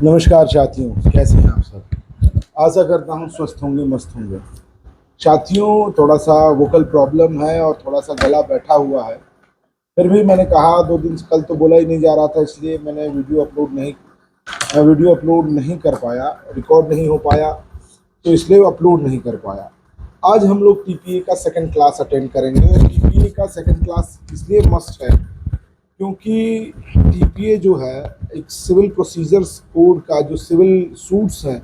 नमस्कार साथियों, कैसे हैं आप सब। आशा करता हूँ स्वस्थ होंगे, मस्त होंगे। साथियों, थोड़ा सा वोकल प्रॉब्लम है और थोड़ा सा गला बैठा हुआ है। फिर भी मैंने कहा 2 दिन से, कल तो बोला ही नहीं जा रहा था, इसलिए मैंने वीडियो अपलोड नहीं कर पाया, रिकॉर्ड नहीं हो पाया, तो इसलिए अपलोड नहीं कर पाया। आज हम लोग टीपीए का सेकंड क्लास अटेंड करेंगे। और टीपीए का सेकंड क्लास इसलिए मस्ट है क्योंकि टीपीए जो है एक सिविल प्रोसीजर्स कोड का, जो सिविल सूट्स हैं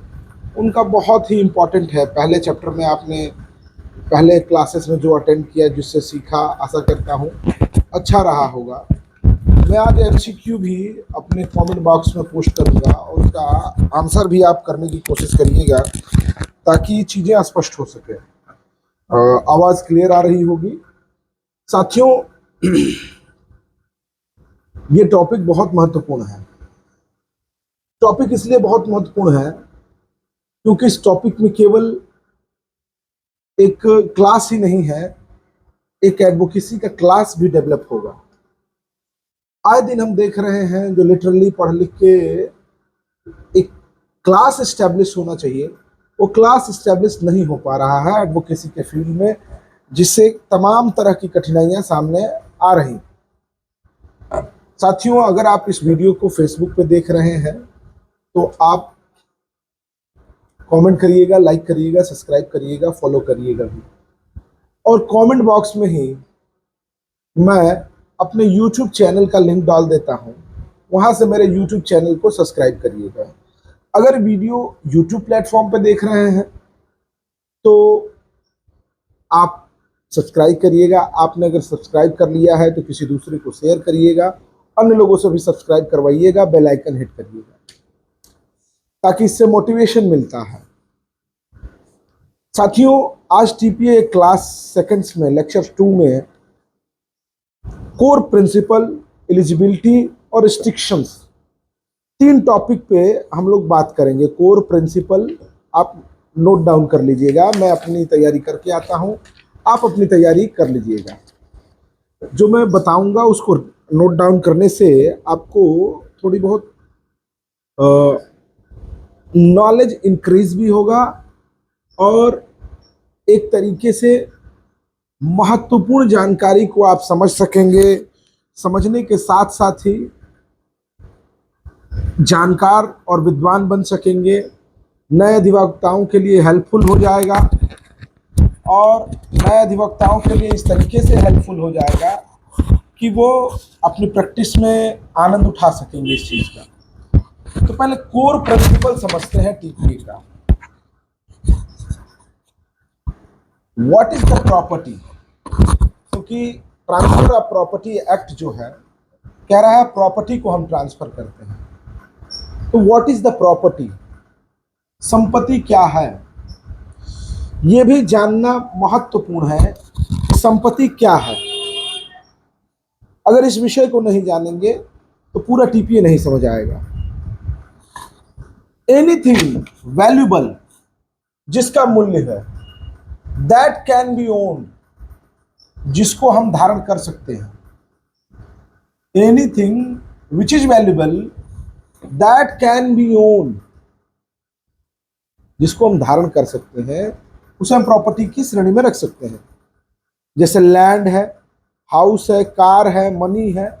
उनका बहुत ही इम्पॉर्टेंट है। पहले चैप्टर में आपने पहले क्लासेस में जो अटेंड किया, जिससे सीखा, आशा करता हूँ अच्छा रहा होगा। मैं आज एमसीक्यू भी अपने कमेंट बॉक्स में पोस्ट करूँगा और उसका आंसर भी आप करने की कोशिश करिएगा ताकि चीज़ें स्पष्ट हो सके। आवाज़ क्लियर आ रही होगी साथियों। ये टॉपिक बहुत महत्वपूर्ण है। टॉपिक इसलिए बहुत महत्वपूर्ण है क्योंकि इस टॉपिक में केवल एक क्लास ही नहीं है, एक एडवोकेसी का क्लास भी डेवलप होगा। आए दिन हम देख रहे हैं जो लिटरली पढ़ लिख के एक क्लास एस्टेब्लिश होना चाहिए, वो क्लास एस्टेब्लिश नहीं हो पा रहा है एडवोकेसी के फील्ड में, जिससे तमाम तरह की कठिनाइयां सामने आ रही। साथियों, अगर आप इस वीडियो को फेसबुक पे देख रहे हैं तो आप कमेंट करिएगा, लाइक करिएगा, सब्सक्राइब करिएगा, फॉलो करिएगा भी। और कमेंट बॉक्स में ही मैं अपने यूट्यूब चैनल का लिंक डाल देता हूं, वहां से मेरे यूट्यूब चैनल को सब्सक्राइब करिएगा। अगर वीडियो यूट्यूब प्लेटफॉर्म पे देख रहे हैं तो आप सब्सक्राइब करिएगा। आपने अगर सब्सक्राइब कर लिया है तो किसी दूसरे को शेयर करिएगा, अन्य लोगों से भी सब्सक्राइब करवाइएगा, बेल आइकन हिट करिएगा ताकि इससे मोटिवेशन मिलता है। साथियों, आज टीपीए क्लास सेकंड्स में लेक्चर 2 में कोर प्रिंसिपल, एलिजिबिलिटी और रिस्ट्रिक्शंस, 3 टॉपिक पे हम लोग बात करेंगे। कोर प्रिंसिपल आप नोट डाउन कर लीजिएगा, मैं अपनी तैयारी करके आता हूं, आप अपनी तैयारी कर लीजिएगा। जो मैं बताऊंगा उसको नोट डाउन करने से आपको थोड़ी बहुत नॉलेज इंक्रीज भी होगा और एक तरीके से महत्वपूर्ण जानकारी को आप समझ सकेंगे। समझने के साथ साथ ही जानकार और विद्वान बन सकेंगे। नए अधिवक्ताओं के लिए हेल्पफुल हो जाएगा और नए अधिवक्ताओं के लिए इस तरीके से हेल्पफुल हो जाएगा कि वो अपनी प्रैक्टिस में आनंद उठा सकेंगे इस चीज़ का। तो पहले कोर प्रिंसिपल समझते हैं टीपीए का। What is the property? क्योंकि ट्रांसफर ऑफ प्रॉपर्टी एक्ट जो है कह रहा है प्रॉपर्टी को हम ट्रांसफर करते हैं। तो व्हाट इज द प्रॉपर्टी? संपत्ति क्या है, यह भी जानना महत्वपूर्ण है। संपत्ति क्या है? अगर इस विषय को नहीं जानेंगे तो पूरा टीपीए नहीं समझ आएगा। एनीथिंग वैल्यूबल, जिसका मूल्य है, दैट कैन बी ओन, जिसको हम धारण कर सकते हैं। Anything which is valuable that can be own, जिसको हम धारण कर सकते हैं, उसे हम प्रॉपर्टी की श्रेणी में रख सकते हैं। जैसे लैंड है, हाउस है, कार है, मनी है,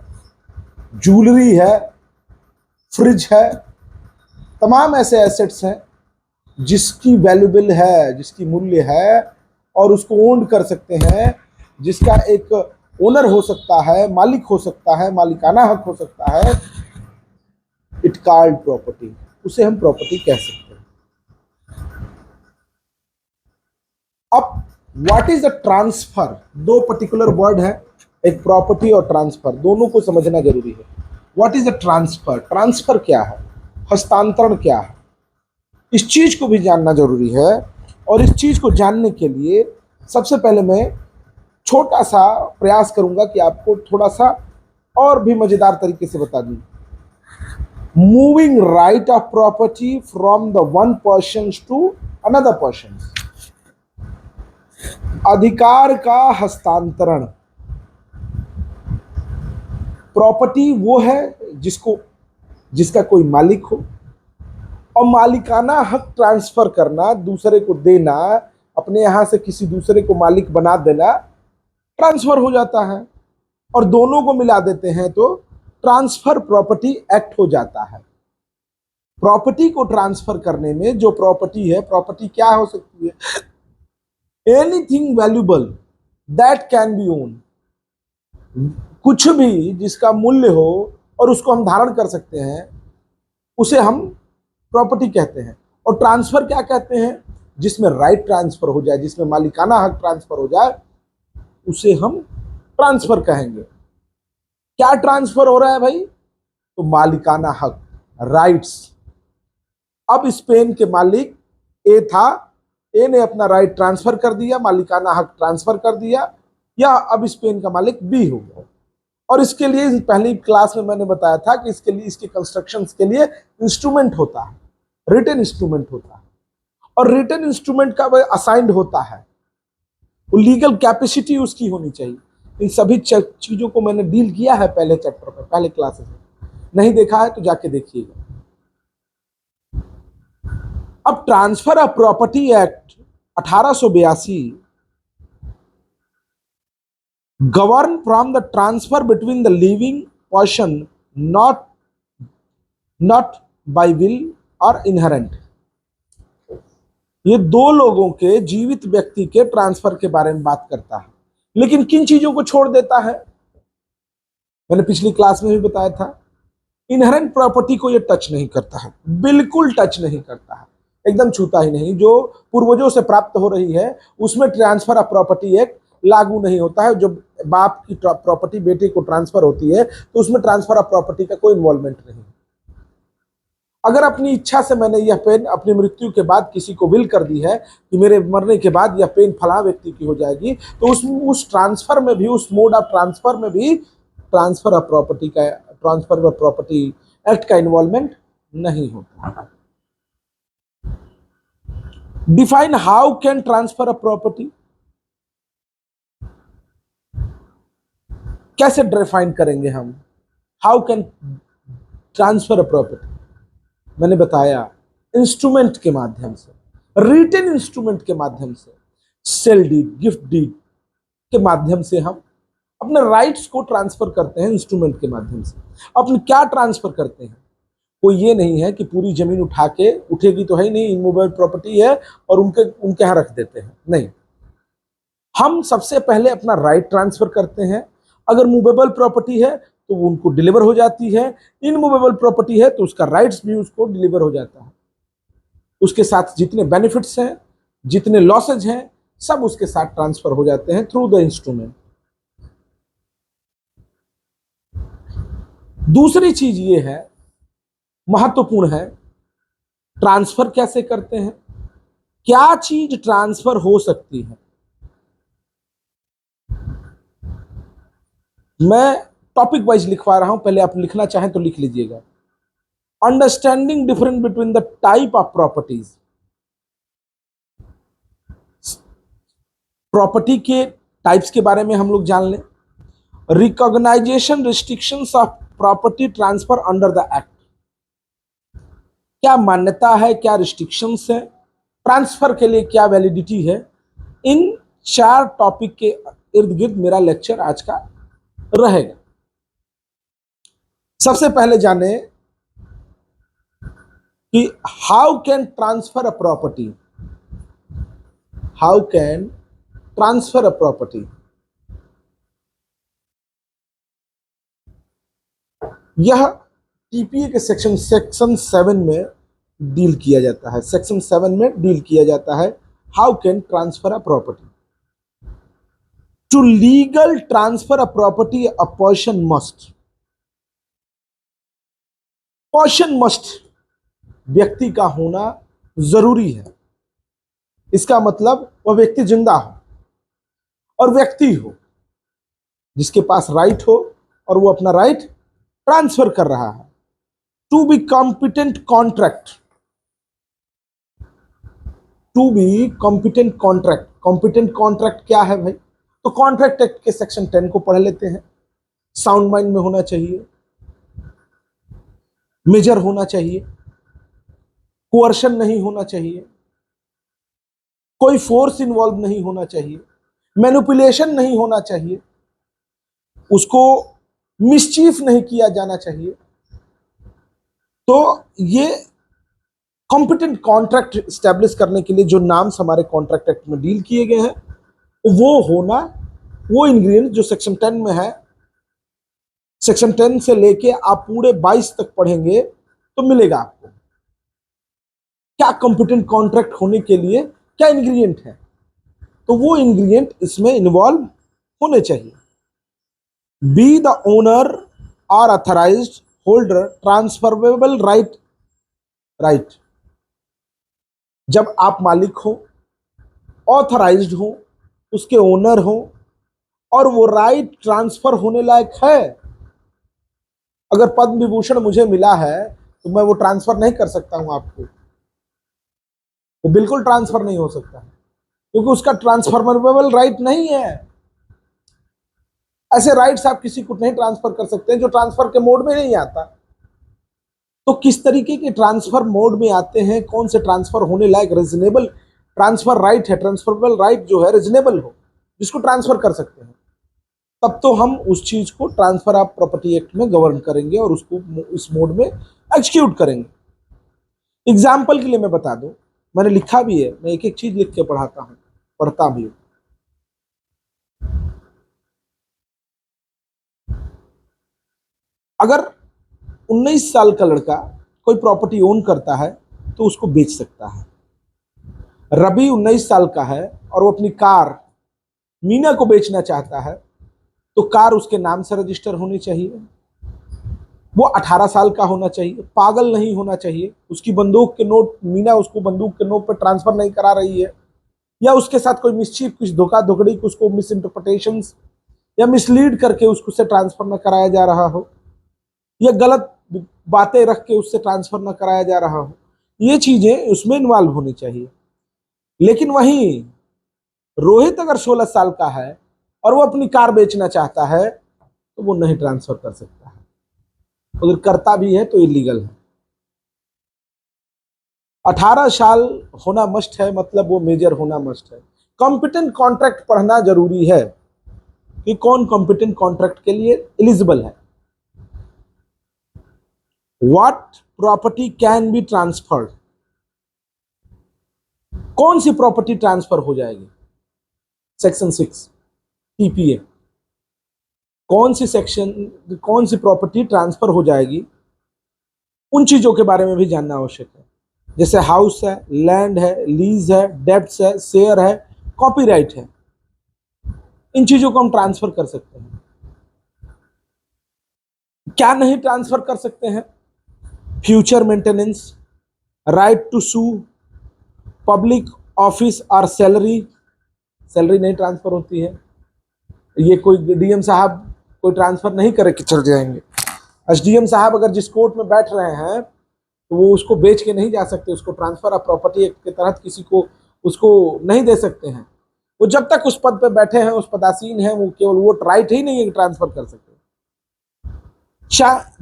ज्वेलरी है, फ्रिज है, तमाम ऐसे एसेट्स हैं जिसकी वैल्यूबल है, जिसकी मूल्य है और उसको ओन कर सकते हैं, जिसका एक ओनर हो सकता है, मालिक हो सकता है, मालिकाना हक हो सकता है। इट कॉल्ड प्रॉपर्टी, उसे हम प्रॉपर्टी कह सकते हैं। अब what is the transfer? 2 particular word है, एक प्रॉपर्टी और ट्रांसफर, दोनों को समझना जरूरी है। What is the transfer? Transfer क्या है, हस्तांतरण क्या है, इस चीज को भी जानना जरूरी है। और इस चीज को जानने के लिए सबसे पहले मैं छोटा सा प्रयास करूंगा कि आपको थोड़ा सा और भी मजेदार तरीके से बता दूं। Moving right of property from the one person to another person, अधिकार का हस्तांतरण। प्रॉपर्टी वो है जिसका कोई मालिक हो, और मालिकाना हक ट्रांसफर करना, दूसरे को देना, अपने यहां से किसी दूसरे को मालिक बना देना, ट्रांसफर हो जाता है और दोनों को मिला देते हैं तो ट्रांसफर प्रॉपर्टी एक्ट हो जाता है। प्रॉपर्टी को ट्रांसफर करने में जो प्रॉपर्टी है, प्रॉपर्टी क्या हो सकती है? Anything valuable that can be own, कुछ भी जिसका मूल्य हो और उसको हम धारण कर सकते हैं उसे हम प्रॉपर्टी कहते हैं। और ट्रांसफर क्या कहते हैं? जिसमें राइट ट्रांसफर हो जाए, जिसमें मालिकाना हक ट्रांसफर हो जाए उसे हम ट्रांसफर कहेंगे। क्या ट्रांसफर हो रहा है भाई? तो मालिकाना हक, राइट्स। अब इस पेन के मालिक ए था, ए ने अपना राइट ट्रांसफर कर दिया, मालिकाना हक ट्रांसफर कर दिया, या अब इस पेन का मालिक बी हो गया। और इसके लिए पहली क्लास में मैंने बताया था कि इसके लिए, इसके कंस्ट्रक्शंस के लिए इंस्ट्रूमेंट होता है, रिटन इंस्ट्रूमेंट होता है, और रिटन इंस्ट्रूमेंट का वह असाइंड होता है, वो लीगल कैपेसिटी उसकी होनी चाहिए। इन सभी चीजों को मैंने डील किया है पहले चैप्टर में, पहले क्लासेस में। नहीं देखा है तो जाके देखिएगा। अब transfer of property act 1882 govern from the transfer between the living person not by will or inherent। ये दो लोगों के, जीवित व्यक्ति के ट्रांसफर के बारे में बात करता है, लेकिन किन चीजों को छोड़ देता है? मैंने पिछली क्लास में भी बताया था, इनहेरेंट प्रॉपर्टी को ये टच नहीं करता है, बिल्कुल टच नहीं करता है, एकदम छूता ही नहीं। जो पूर्वजों से प्राप्त हो रही है उसमें ट्रांसफर ऑफ प्रॉपर्टी एक्ट लागू नहीं होता है। जो बाप की प्रॉपर्टी बेटे को ट्रांसफर होती है तो उसमें ट्रांसफर ऑफ प्रॉपर्टी का कोई इन्वॉल्वमेंट नहीं। अगर अपनी इच्छा से मैंने यह पेन अपनी मृत्यु के बाद किसी को विल कर दी है कि मेरे मरने के बाद यह पेन फला व्यक्ति की हो जाएगी, तो उस ट्रांसफर में भी, उस मोड ऑफ ट्रांसफर में भी ट्रांसफर ऑफ प्रॉपर्टी का, ट्रांसफर ऑफ प्रॉपर्टी एक्ट का इन्वॉल्वमेंट नहीं होता। Define how can transfer of property, कैसे डिफाइन करेंगे हम? How can transfer of property? मैंने बताया इंस्ट्रूमेंट के माध्यम से, रिटन इंस्ट्रूमेंट के माध्यम से, सेल डीड, गिफ्ट डीड के माध्यम से हम अपने राइट्स को ट्रांसफर करते हैं। इंस्ट्रूमेंट के माध्यम से अपने क्या ट्रांसफर करते हैं? कोई ये नहीं है कि पूरी जमीन उठा के, उठेगी तो है ही नहीं, इमूवेबल प्रॉपर्टी है और उनके यहां रख देते हैं, नहीं। हम सबसे पहले अपना राइट ट्रांसफर करते हैं। अगर मूवेबल प्रॉपर्टी है तो वो उनको डिलीवर हो जाती है, इनमूवेबल प्रॉपर्टी है तो उसका राइट्स भी उसको डिलीवर हो जाता है। उसके साथ जितने बेनिफिट्स हैं, जितने लॉसेज हैं, सब उसके साथ ट्रांसफर हो जाते हैं थ्रू द इंस्ट्रूमेंट। दूसरी चीज ये है, महत्वपूर्ण है, ट्रांसफर कैसे करते हैं? क्या चीज ट्रांसफर हो सकती है? मैं टॉपिक वाइज लिखवा रहा हूं, पहले आप लिखना चाहें तो लिख लीजिएगा। Understanding difference between the type of properties, property के टाइप्स के बारे में हम लोग जान लें। Recognisation restrictions of property transfer under the act, क्या मान्यता है, क्या रिस्ट्रिक्शंस है, ट्रांसफर के लिए क्या वैलिडिटी है। इन 4 टॉपिक के इर्द गिर्द मेरा लेक्चर आज का रहेगा। सबसे पहले जाने कि how can transfer a property, how can transfer a property. यह टीपीए के सेक्शन 7 में डील किया जाता है। सेक्शन 7 में डील किया जाता है how can transfer a property. To legal transfer a property a person must, person must व्यक्ति का होना जरूरी है। इसका मतलब वह व्यक्ति जिंदा हो और व्यक्ति हो जिसके पास राइट हो और वो अपना राइट ट्रांसफर कर रहा है। To be competent contract, to be competent contract. Competent contract क्या है भाई? तो कॉन्ट्रैक्ट एक्ट के सेक्शन 10 को पढ़ लेते हैं। साउंड माइंड में होना चाहिए, मेजर होना चाहिए, कोअर्शन नहीं होना चाहिए, कोई फोर्स इन्वॉल्व नहीं होना चाहिए, मैनिपुलेशन नहीं होना चाहिए, उसको मिसचीफ नहीं किया जाना चाहिए। तो ये कॉम्पिटेंट कॉन्ट्रैक्ट स्टैब्लिश करने के लिए जो नाम्स हमारे कॉन्ट्रैक्ट एक्ट में डील किए गए हैं वो होना, वो इंग्रेडिएंट जो सेक्शन 10 में है, सेक्शन 10 से लेके आप पूरे 22 तक पढ़ेंगे तो मिलेगा आपको क्या कॉम्पिटेंट कॉन्ट्रैक्ट होने के लिए क्या इंग्रेडिएंट है। तो वो इंग्रेडिएंट इसमें इन्वॉल्व होने चाहिए। बी द ओनर और अथराइज्ड होल्डर ट्रांसफरेबल राइट, जब आप मालिक हो, ऑथराइज्ड हो, उसके ओनर हो और वो राइट ट्रांसफर होने लायक है। अगर पद्म विभूषण मुझे मिला है तो मैं वो ट्रांसफर नहीं कर सकता हूं आपको, वो बिल्कुल ट्रांसफर नहीं हो सकता क्योंकि उसका ट्रांसफरेबल राइट नहीं है। ऐसे राइट्स आप किसी को नहीं ट्रांसफर कर सकते हैं जो ट्रांसफर के मोड में नहीं आता। तो किस तरीके के ट्रांसफर मोड में आते हैं, कौन से ट्रांसफर होने लायक रीजनेबल ट्रांसफर राइट है, ट्रांसफरेबल राइट जो है रीजनेबल हो, जिसको ट्रांसफर कर सकते हैं, तब तो हम उस चीज को ट्रांसफर ऑफ प्रॉपर्टी एक्ट में गवर्न करेंगे और उसको इस मोड में एक्सिक्यूट करेंगे। एग्जाम्पल के लिए मैं बता दूं, मैंने लिखा भी है, मैं एक एक चीज लिख के पढ़ता भी हूं। अगर 19 साल का लड़का कोई प्रॉपर्टी ओन करता है तो उसको बेच सकता है। रवि 19 साल का है और वो अपनी कार मीना को बेचना चाहता है तो कार उसके नाम से रजिस्टर होनी चाहिए, वो 18 साल का होना चाहिए, पागल नहीं होना चाहिए, उसकी बंदूक के नोट, मीना उसको बंदूक के नोट पर ट्रांसफर नहीं करा रही है, या उसके साथ कोई मिसचीफ, कुछ धोखा धोखड़ी, उसको मिस इंटरप्रिटेशन या मिसलीड करके उससे ट्रांसफर न कराया जा रहा हो, या गलत बातें रख के उससे ट्रांसफर न कराया जा रहा हो, ये चीजें उसमें इन्वॉल्व होनी चाहिए। लेकिन वहीं रोहित अगर 16 साल का है और वो अपनी कार बेचना चाहता है तो वो नहीं ट्रांसफर कर सकता है, अगर करता भी है तो इलीगल है। 18 साल होना मस्ट है, मतलब वो मेजर होना मस्ट है। कॉम्पिटेंट कॉन्ट्रैक्ट पढ़ना जरूरी है कि कौन कॉम्पिटेंट कॉन्ट्रैक्ट के लिए एलिजिबल है। What property can be transferred, कौन सी प्रॉपर्टी ट्रांसफर हो जाएगी। सेक्शन 6 टीपीए, कौन सी प्रॉपर्टी ट्रांसफर हो जाएगी, उन चीजों के बारे में भी जानना आवश्यक है। जैसे हाउस है, लैंड है, लीज है, डेब्ट्स है, शेयर है, कॉपीराइट है, इन चीजों को हम ट्रांसफर कर सकते हैं। क्या नहीं ट्रांसफर कर सकते हैं, future maintenance, right to sue, public office और सैलरी नहीं ट्रांसफर होती है। ये कोई डीएम साहब कोई ट्रांसफर नहीं करे कि चल जाएंगे। एसडीएम साहब अगर जिस कोर्ट में बैठ रहे हैं तो वो उसको बेच के नहीं जा सकते, उसको ट्रांसफर ऑफ प्रॉपर्टी एक्ट के तहत किसी को उसको नहीं दे सकते हैं। वो जब तक उस पद पे बैठे हैं, उस पदासीन हैं, वो केवल वो राइट ही नहीं है कि ट्रांसफर कर सकते।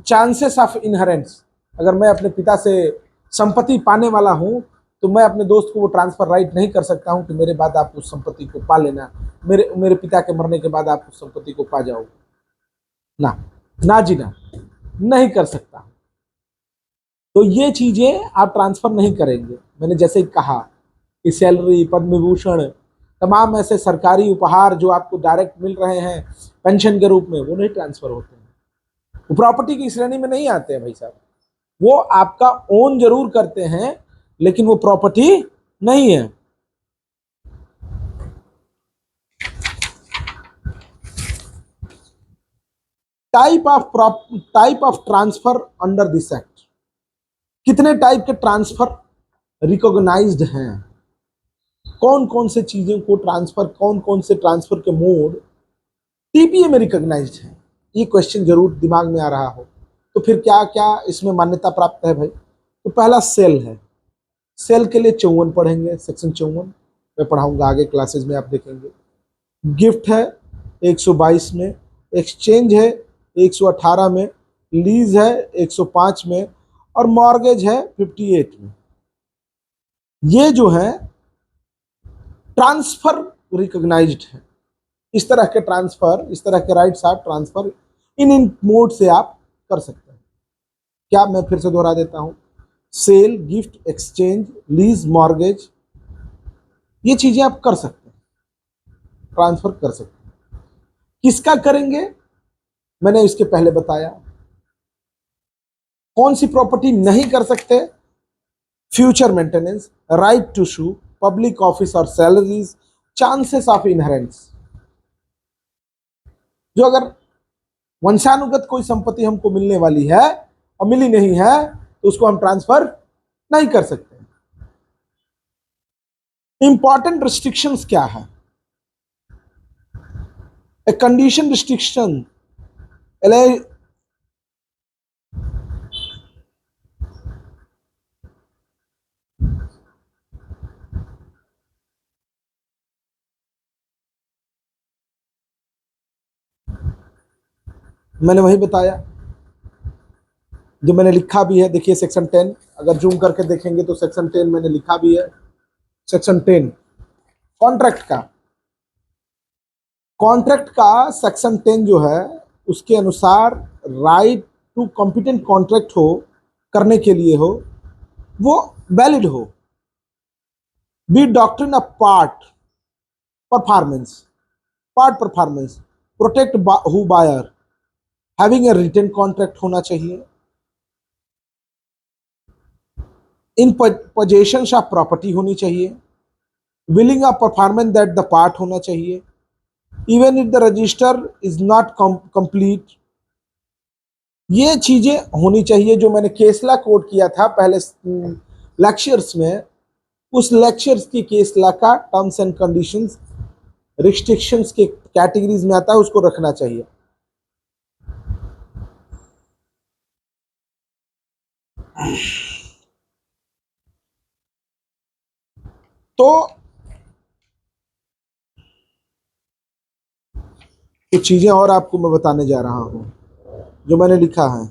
चांसेस ऑफ इनहेरेंस, अगर मैं अपने पिता से संपत्ति पाने वाला हूं तो मैं अपने दोस्त को वो ट्रांसफर राइट नहीं कर सकता हूं कि मेरे बाद आप उस संपत्ति को पा लेना, मेरे पिता के मरने के बाद आप उस संपत्ति को पा जाओ, ना जी ना, नहीं कर सकता। तो ये चीजें आप ट्रांसफर नहीं करेंगे। मैंने जैसे ही कहा कि सैलरी, पद्म विभूषण, तमाम ऐसे सरकारी उपहार जो आपको डायरेक्ट मिल रहे हैं पेंशन के रूप में, वो नहीं ट्रांसफर होते हैं, वो प्रॉपर्टी की श्रेणी में नहीं आते हैं भाई साहब। वो आपका ओन जरूर करते हैं लेकिन वो प्रॉपर्टी नहीं है। Type of transfer under this act, कितने टाइप के ट्रांसफर रिकॉग्नाइज्ड हैं, कौन कौन से चीजों को ट्रांसफर, कौन कौन से ट्रांसफर के मोड टीपीए में रिकॉग्नाइज्ड हैं। ये क्वेश्चन जरूर दिमाग में आ रहा हो तो फिर क्या क्या इसमें मान्यता प्राप्त है भाई। तो पहला सेल है, सेल के लिए 54 पढ़ेंगे, सेक्शन 54 मैं पढ़ाऊंगा आगे क्लासेस में, आप देखेंगे। गिफ्ट है 122 में, एक्सचेंज है 118 में, लीज है 105 में और मॉर्गेज है 58 में। ये जो है ट्रांसफर रिकॉग्नाइज्ड है। इस तरह के ट्रांसफर, इस तरह के राइट्स आप ट्रांसफर इन मोड से आप कर सकते हैं। क्या, मैं फिर से दोहरा देता हूं, sale, gift, exchange, lease, mortgage, ये चीजें आप कर सकते हैं, ट्रांसफर कर सकते हैं। किसका करेंगे, मैंने इसके पहले बताया। कौन सी प्रॉपर्टी नहीं कर सकते, future maintenance, right to sue, public office और सैलरीज, चांसेस ऑफ इनहेरेंस। जो अगर वंशानुगत कोई संपत्ति हमको मिलने वाली है और मिली नहीं है तो उसको हम ट्रांसफर नहीं कर सकते। इंपॉर्टेंट रिस्ट्रिक्शंस क्या है, ए कंडीशन रिस्ट्रिक्शन, मैंने वही बताया जो मैंने लिखा भी है। देखिए सेक्शन 10, अगर जूम करके देखेंगे तो सेक्शन 10 मैंने लिखा भी है। सेक्शन 10 कॉन्ट्रैक्ट का, कॉन्ट्रैक्ट का सेक्शन 10 जो है उसके अनुसार राइट टू कॉम्पिटेंट कॉन्ट्रैक्ट हो, करने के लिए हो, वो वैलिड हो, be doctrine of performance part performance, protect who buyer, having a written contract होना चाहिए, इन पोजेशंस ऑफ प्रॉपर्टी होनी चाहिए, willing of performance that the part होना चाहिए, even if the register is not complete. ये चीजें होनी चाहिए जो मैंने केसला कोट किया था पहले लेक्चर्स में। उस लेक्चर्स की केसला का टर्म्स एंड कंडीशंस रिस्ट्रिक्शंस के कैटेगरीज में आता है, उसको रखना चाहिए। तो कुछ चीजें और आपको मैं बताने जा रहा हूं जो मैंने लिखा है।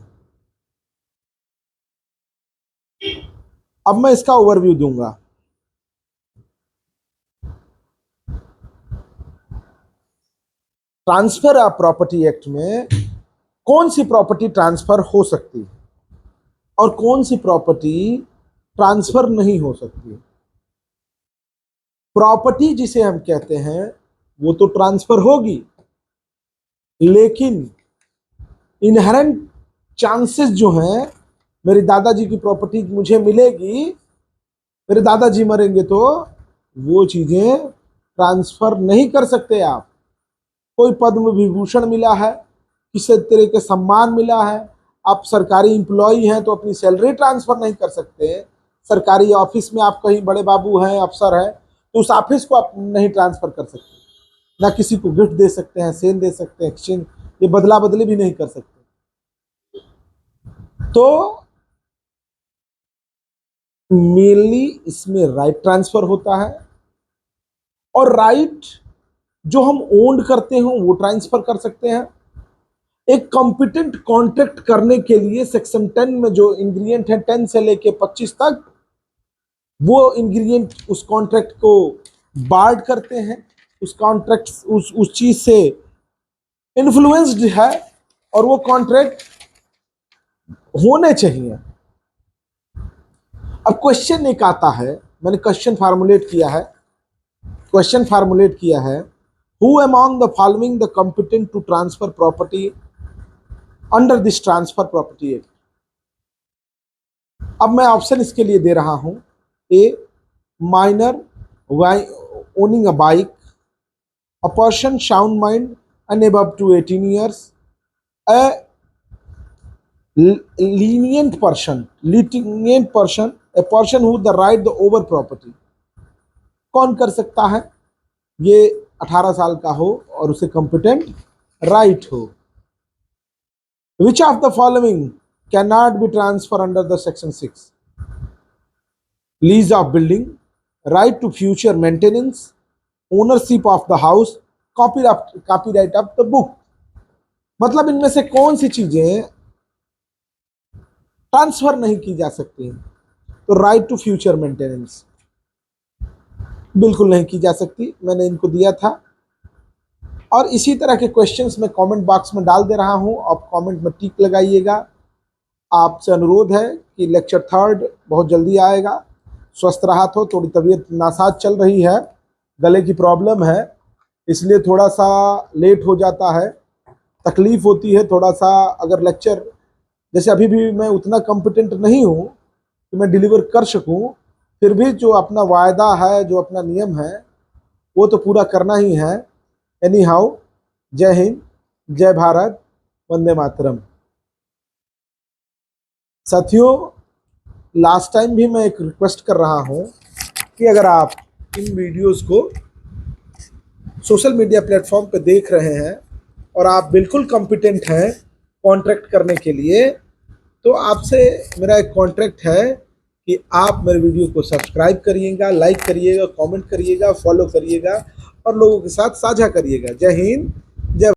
अब मैं इसका ओवरव्यू दूंगा। ट्रांसफर ऑफ प्रॉपर्टी एक्ट में कौन सी प्रॉपर्टी ट्रांसफर हो सकती है और कौन सी प्रॉपर्टी ट्रांसफर नहीं हो सकती। प्रॉपर्टी जिसे हम कहते हैं वो तो ट्रांसफर होगी, लेकिन इनहेरेंट चांसेस जो हैं, मेरे दादाजी की प्रॉपर्टी मुझे मिलेगी, मेरे दादाजी मरेंगे तो वो चीजें ट्रांसफर नहीं कर सकते आप। कोई पद्म विभूषण मिला है, किसी तरह के सम्मान मिला है, आप सरकारी एम्प्लॉई हैं तो अपनी सैलरी ट्रांसफर नहीं कर सकते। सरकारी ऑफिस में आप कहीं बड़े बाबू हैं, अफसर हैं, तो उस ऑफिस को आप नहीं ट्रांसफर कर सकते, ना किसी को गिफ्ट दे सकते हैं, सेल दे सकते हैं, एक्सचेंज, ये बदला बदली भी नहीं कर सकते। तो मेनली इसमें राइट ट्रांसफर होता है, और राइट जो हम ओन करते हो वो ट्रांसफर कर सकते हैं। एक कॉम्पिटेंट कॉन्ट्रैक्ट करने के लिए सेक्शन 10 में जो इंग्रेडिएंट है 10 से लेके 25 तक, वो इंग्रेडिएंट उस कॉन्ट्रैक्ट को बार्ड करते हैं, उस कॉन्ट्रैक्ट उस चीज से इन्फ्लुएंस्ड है, और वो कॉन्ट्रैक्ट होने चाहिए। अब क्वेश्चन एक आता है, मैंने क्वेश्चन फार्मुलेट किया है, क्वेश्चन फार्मुलेट किया है, who among the following the competent to transfer property under this transfer property act. अब मैं ऑप्शन इसके लिए दे रहा हूं, a minor owning a bike, a person sound mind and above to 18 years, a lenient person, a person who the right the over property। कौन कर सकता है, ये 18 साल का हो और उसे कॉम्पिटेंट राइट हो। Which of the following can not be transfer under the section 6, lease of building, right to future maintenance, ownership of the house, copyright of the book. मतलब इनमें से कौन सी चीजें ट्रांसफर नहीं की जा सकती हैं। तो राइट टू फ्यूचर मेंटेनेंस, बिल्कुल नहीं की जा सकती, मैंने इनको दिया था। और इसी तरह के क्वेश्चंस मैं कमेंट बॉक्स में डाल दे रहा हूं, आप कमेंट में टिक लगाइएगा। आपसे अनुरोध है कि लेक्चर थर्ड बहुत जल्दी आएगा। स्वस्थ रहा, तो थोड़ी तबीयत नासाज चल रही है, गले की प्रॉब्लम है, इसलिए थोड़ा सा लेट हो जाता है, तकलीफ होती है थोड़ा सा। अगर लेक्चर जैसे अभी भी मैं उतना कॉम्पिटेंट नहीं हूँ कि मैं डिलीवर कर सकूँ, फिर भी जो अपना वायदा है, जो अपना नियम है, वो तो पूरा करना ही है। एनी हाउ, जय हिंद, जय भारत, वंदे मातरम। साथियों, लास्ट टाइम भी मैं एक रिक्वेस्ट कर रहा हूँ कि अगर आप इन वीडियोस को सोशल मीडिया प्लेटफॉर्म पे देख रहे हैं और आप बिल्कुल कॉम्पिटेंट हैं कॉन्ट्रैक्ट करने के लिए, तो आपसे मेरा एक कॉन्ट्रैक्ट है कि आप मेरे वीडियो को सब्सक्राइब करिएगा, लाइक करिएगा, कमेंट करिएगा, फॉलो करिएगा और लोगों के साथ साझा करिएगा। जय हिंद,